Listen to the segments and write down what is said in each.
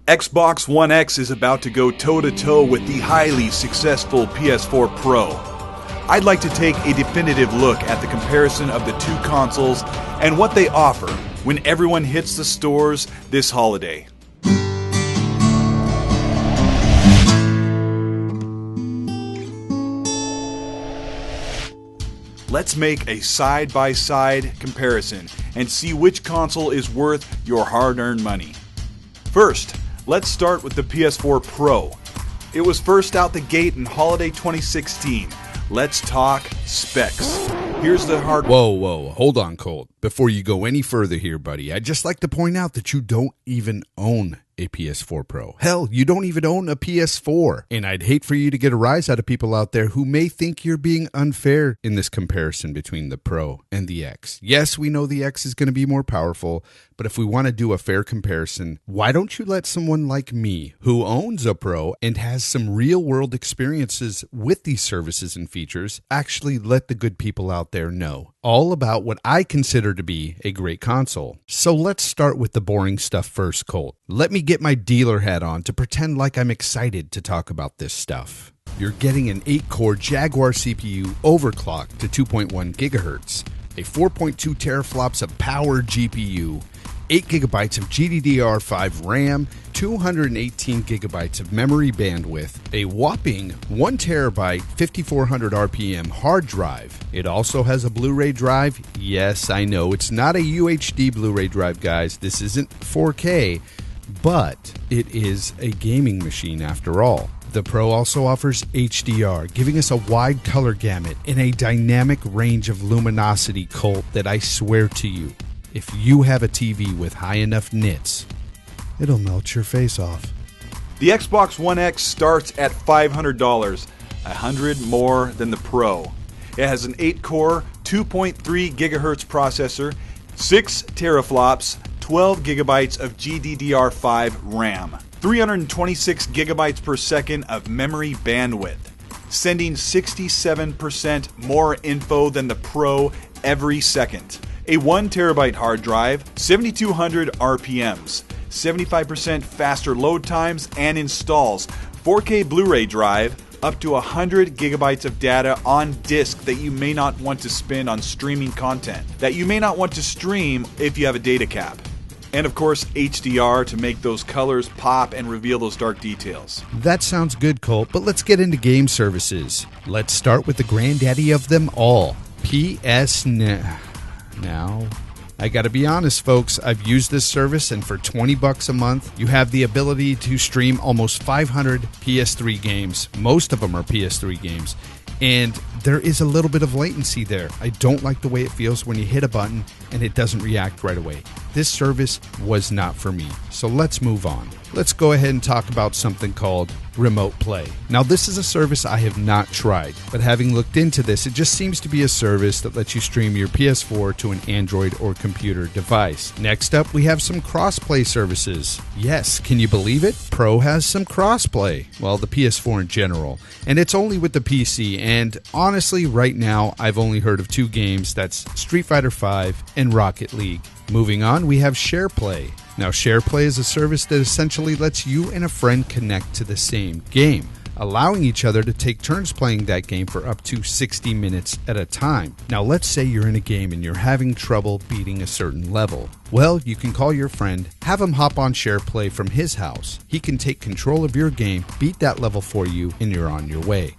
Xbox One X is about to go toe-to-toe with the highly successful PS4 Pro. I'd like to take a definitive look at the comparison of the two consoles and what they offer when everyone hits the stores this holiday. Let's make a side-by-side comparison and see which console is worth your hard-earned money. First, let's start with the PS4 Pro. It was first out the gate in holiday 2016. Let's talk specs. Here's the hardware. Whoa, hold on, Colt. Before you go any further here, buddy, I'd just like to point out that you don't even own a PS4 Pro. Hell, you don't even own a PS4. And I'd hate for you to get a rise out of people out there who may think you're being unfair in this comparison between the Pro and the X. Yes, we know the X is going to be more powerful, but if we want to do a fair comparison, why don't you let someone like me, who owns a Pro and has some real-world experiences with these services and features, actually let the good people out there know all about what I consider to be a great console. So let's start with the boring stuff first, Colt. Let me get my dealer hat on to pretend like I'm excited to talk about this stuff. You're getting an 8-core Jaguar CPU overclocked to 2.1 gigahertz, a 4.2 teraflops of power GPU, 8 gigabytes of GDDR5 RAM, 218 gigabytes of memory bandwidth, a whopping 1 terabyte 5400 RPM hard drive. It also has a Blu-ray drive. Yes, I know it's not a UHD Blu-ray drive, guys. This isn't 4K, but it is a gaming machine after all. The Pro also offers HDR, giving us a wide color gamut and a dynamic range of luminosity, Colt, that I swear to you, if you have a TV with high enough nits, it'll melt your face off. The Xbox One X starts at $500, $100 more than the Pro. It has an 8-core, 2.3 gigahertz processor, 6 teraflops, 12 gigabytes of GDDR5 RAM, 326 gigabytes per second of memory bandwidth, sending 67% more info than the Pro every second. A 1 terabyte hard drive, 7200 RPMs, 75% faster load times and installs, 4K Blu-ray drive, up to 100 gigabytes of data on disk that you may not want to spend on streaming content, that you may not want to stream if you have a data cap. And of course, HDR to make those colors pop and reveal those dark details. That sounds good, Colt, but let's get into game services. Let's start with the granddaddy of them all, PS Now, I gotta be honest, folks, I've used this service, and for $20 a month, you have the ability to stream almost 500 PS3 games. Most of them are PS3 games, and there is a little bit of latency there. I don't like the way it feels when you hit a button and it doesn't react right away. This service was not for me, so let's move on. Let's go ahead and talk about something called Remote Play. Now, this is a service I have not tried, but having looked into this, it just seems to be a service that lets you stream your PS4 to an Android or computer device. Next up, we have some cross-play services. Yes, can you believe it? Pro has some cross-play. Well, the PS4 in general. And it's only with the PC, and honestly, right now, I've only heard of 2 games. That's Street Fighter V and Rocket League. Moving on, we have SharePlay. Now, SharePlay is a service that essentially lets you and a friend connect to the same game, allowing each other to take turns playing that game for up to 60 minutes at a time. Now, let's say you're in a game and you're having trouble beating a certain level. Well, you can call your friend, have him hop on SharePlay from his house. He can take control of your game, beat that level for you, and you're on your way.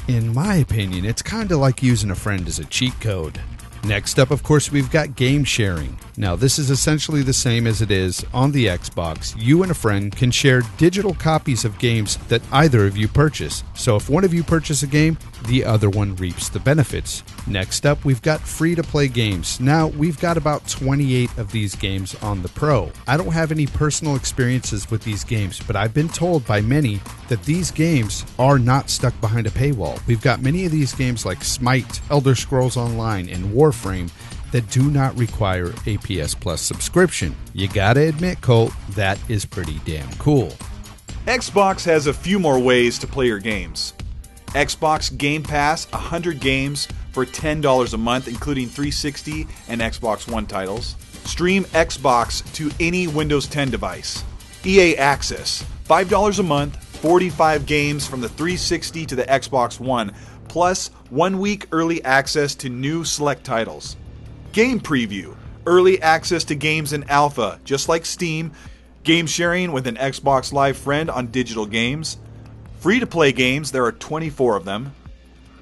In my opinion, it's kind of like using a friend as a cheat code. Next up, of course, we've got game sharing. Now, this is essentially the same as it is on the Xbox. You and a friend can share digital copies of games that either of you purchase. So if one of you purchase a game, the other one reaps the benefits. Next up, we've got free-to-play games. Now, we've got about 28 of these games on the Pro. I don't have any personal experiences with these games, but I've been told by many that these games are not stuck behind a paywall. We've got many of these games like Smite, Elder Scrolls Online, and Warframe that do not require a PS Plus subscription. You gotta admit, Colt, that is pretty damn cool. Xbox has a few more ways to play your games. Xbox Game Pass, 100 games for $10 a month, including 360 and Xbox One titles. Stream Xbox to any Windows 10 device. EA Access, $5 a month, 45 games from the 360 to the Xbox One, plus 1 week early access to new select titles. Game Preview, early access to games in alpha, just like Steam, game sharing with an Xbox Live friend on digital games, free-to-play games, there are 24 of them,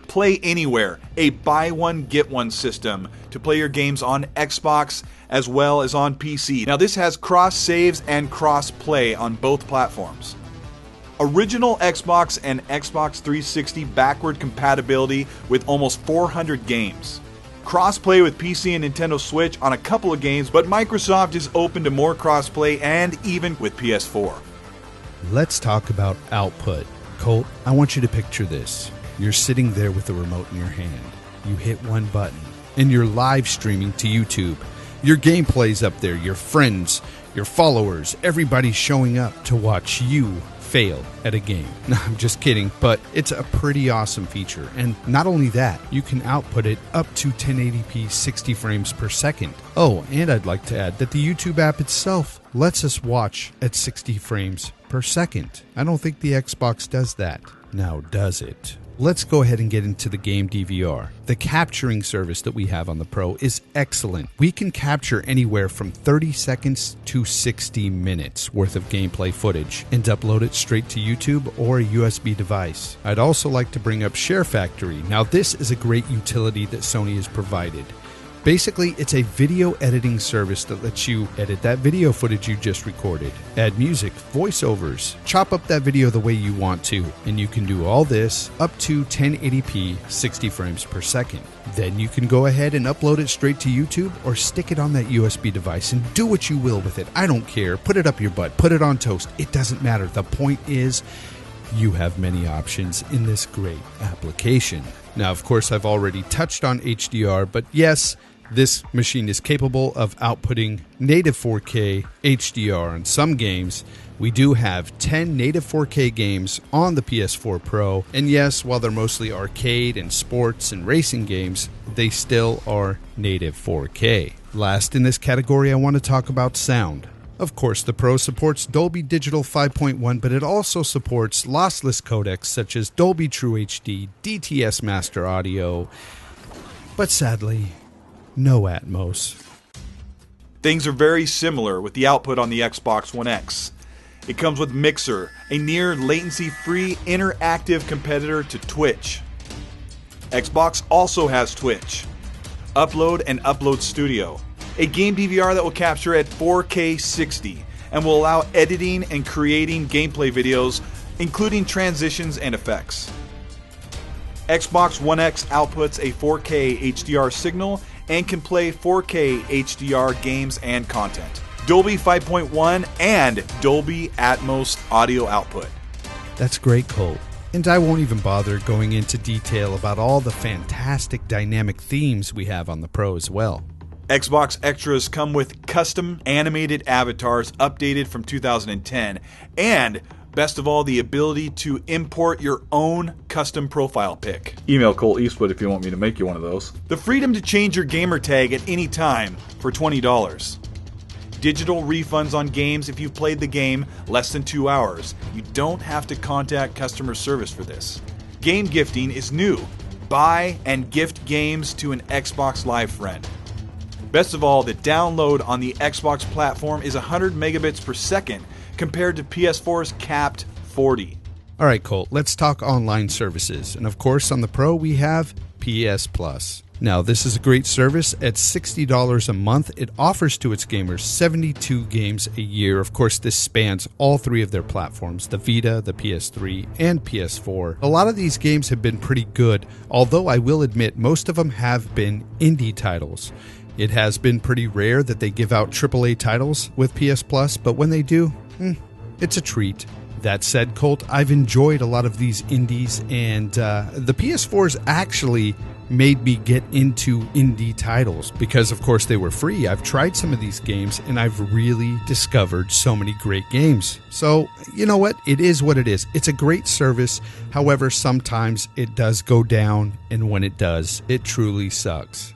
Play Anywhere, a buy one get one system to play your games on Xbox as well as on PC. Now this has cross saves and cross play on both platforms. Original Xbox and Xbox 360 backward compatibility with almost 400 games. Cross-play with PC and Nintendo Switch on a couple of games, but Microsoft is open to more cross-play and even with PS4. Let's talk about output. Colt, I want you to picture this. You're sitting there with the remote in your hand. You hit one button, and you're live streaming to YouTube. Your gameplay's up there, your friends, your followers, everybody's showing up to watch you fail at a game. No, I'm just kidding, but it's a pretty awesome feature. And not only that, you can output it up to 1080p 60 frames per second. Oh, and I'd like to add that the YouTube app itself lets us watch at 60 frames per second. I don't think the Xbox does that. Now, does it? Let's go ahead and get into the game DVR. The capturing service that we have on the Pro is excellent. We can capture anywhere from 30 seconds to 60 minutes worth of gameplay footage and upload it straight to YouTube or a USB device. I'd also like to bring up Share Factory. Now this is a great utility that Sony has provided. Basically, it's a video editing service that lets you edit that video footage you just recorded, add music, voiceovers, chop up that video the way you want to, and you can do all this up to 1080p 60 frames per second. Then you can go ahead and upload it straight to YouTube or stick it on that USB device and do what you will with it. I don't care. Put it up your butt, put it on toast. It doesn't matter. The point is, you have many options in this great application. Now, of course, I've already touched on HDR, but yes, this machine is capable of outputting native 4K HDR on some games. We do have 10 native 4K games on the PS4 Pro, and yes, while they're mostly arcade and sports and racing games, they still are native 4K. Last in this category, I want to talk about sound. Of course, the Pro supports Dolby Digital 5.1, but it also supports lossless codecs such as Dolby True HD, DTS Master Audio, but sadly, no Atmos. Things are very similar with the output on the Xbox One X. It comes with Mixer, a near latency-free interactive competitor to Twitch. Xbox also has Twitch, Upload and Upload Studio, a game DVR that will capture at 4K 60 and will allow editing and creating gameplay videos, including transitions and effects. Xbox One X outputs a 4K HDR signal and can play 4K HDR games and content. Dolby 5.1 and Dolby Atmos audio output. That's great, Colt. And I won't even bother going into detail about all the fantastic dynamic themes we have on the Pro as well. Xbox Extras come with custom animated avatars updated from 2010, and best of all, the ability to import your own custom profile pic. Email Colt Eastwood if you want me to make you one of those. The freedom to change your gamer tag at any time for $20. Digital refunds on games if you've played the game less than 2 hours. You don't have to contact customer service for this. Game gifting is new. Buy and gift games to an Xbox Live friend. Best of all, the download on the Xbox platform is 100 megabits per second compared to PS4's capped 40. All right, Colt, let's talk online services. And of course, on the Pro, we have PS Plus. Now, this is a great service. At $60 a month, it offers to its gamers 72 games a year. Of course, this spans all three of their platforms, the Vita, the PS3, and PS4. A lot of these games have been pretty good, although I will admit most of them have been indie titles. It has been pretty rare that they give out AAA titles with PS Plus, but when they do, it's a treat. That said, Colt, I've enjoyed a lot of these indies, and the PS4's actually made me get into indie titles because, of course, they were free. I've tried some of these games, and I've really discovered so many great games. So, you know what? It is what it is. It's a great service. However, sometimes it does go down, and when it does, it truly sucks.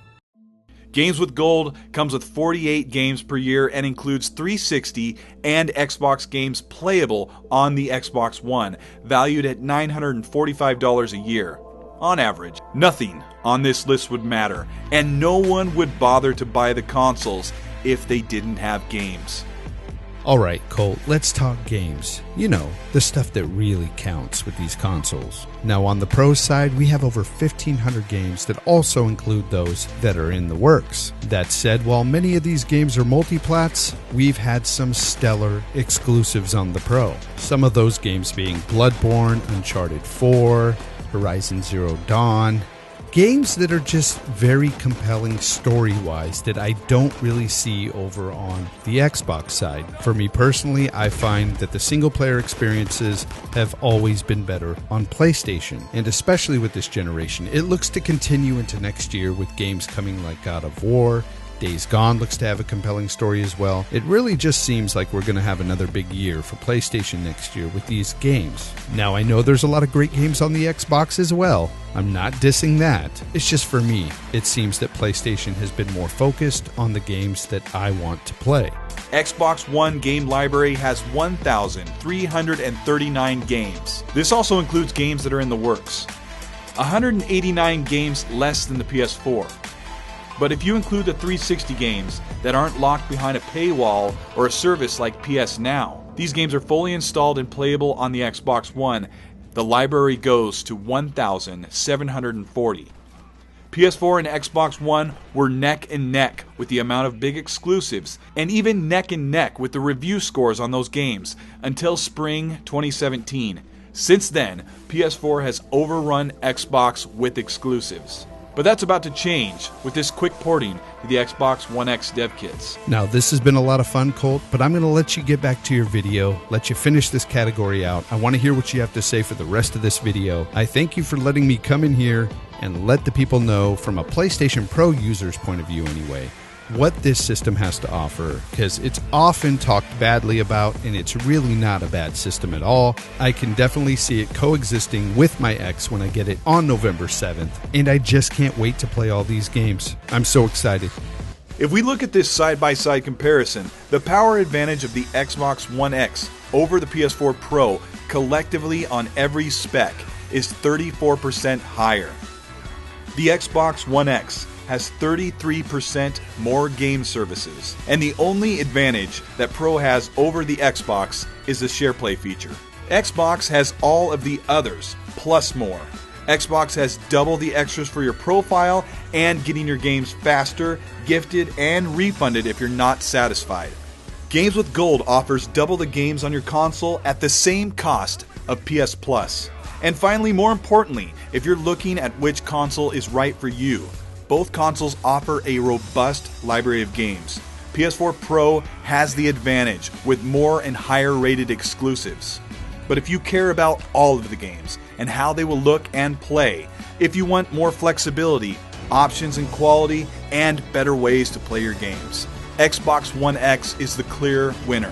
Games with Gold comes with 48 games per year and includes 360 and Xbox games playable on the Xbox One, valued at $945 a year. On average, nothing on this list would matter, and no one would bother to buy the consoles if they didn't have games. Alright, Colt, let's talk games. You know, the stuff that really counts with these consoles. Now, on the Pro side, we have over 1,500 games that also include those that are in the works. That said, while many of these games are multiplats, we've had some stellar exclusives on the Pro. Some of those games being Bloodborne, Uncharted 4, Horizon Zero Dawn. Games that are just very compelling story-wise that I don't really see over on the Xbox side. For me personally, I find that the single-player experiences have always been better on PlayStation. And especially with this generation, it looks to continue into next year with games coming like God of War. Days Gone looks to have a compelling story as well. It really just seems like we're going to have another big year for PlayStation next year with these games. Now, I know there's a lot of great games on the Xbox as well. I'm not dissing that. It's just for me, it seems that PlayStation has been more focused on the games that I want to play. Xbox One game library has 1,339 games. This also includes games that are in the works. 189 games less than the PS4. But if you include the 360 games that aren't locked behind a paywall or a service like PS Now, these games are fully installed and playable on the Xbox One. The library goes to 1,740. PS4 and Xbox One were neck and neck with the amount of big exclusives, and even neck and neck with the review scores on those games until spring 2017. Since then, PS4 has overrun Xbox with exclusives. But that's about to change with this quick porting to the Xbox One X dev kits. Now, this has been a lot of fun, Colt, but I'm going to let you get back to your video, let you finish this category out. I want to hear what you have to say for the rest of this video. I thank you for letting me come in here and let the people know, from a PlayStation Pro user's point of view anyway, what this system has to offer, because it's often talked badly about, and it's really not a bad system at all. I can definitely see it coexisting with my X when I get it on November 7th, and I just can't wait to play all these games. I'm so excited. If we look at this side-by-side comparison, the power advantage of the Xbox One X over the PS4 Pro collectively on every spec is 34% higher. The Xbox One X has 33% more game services, and the only advantage that Pro has over the Xbox is the SharePlay feature. Xbox has all of the others, plus more. Xbox has double the extras for your profile and getting your games faster, gifted, and refunded if you're not satisfied. Games with Gold offers double the games on your console at the same cost of PS Plus. And finally, more importantly, if you're looking at which console is right for you, both consoles offer a robust library of games. PS4 Pro has the advantage with more and higher rated exclusives. But if you care about all of the games and how they will look and play, if you want more flexibility, options and quality, and better ways to play your games, Xbox One X is the clear winner.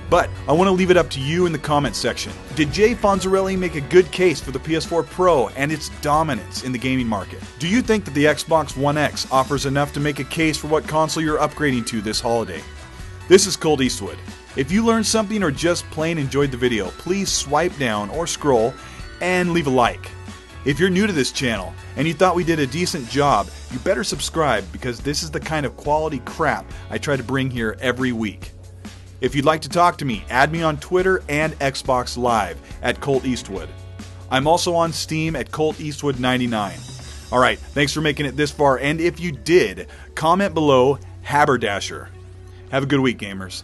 But I want to leave it up to you in the comments section. Did Jay Fonzarelli make a good case for the PS4 Pro and its dominance in the gaming market? Do you think that the Xbox One X offers enough to make a case for what console you're upgrading to this holiday? This is Colt Eastwood. If you learned something or just plain enjoyed the video, please swipe down or scroll and leave a like. If you're new to this channel and you thought we did a decent job, you better subscribe, because this is the kind of quality crap I try to bring here every week. If you'd like to talk to me, add me on Twitter and Xbox Live at Colt Eastwood. I'm also on Steam at Colt Eastwood 99. Alright, thanks for making it this far, and if you did, comment below Haberdasher. Have a good week, gamers.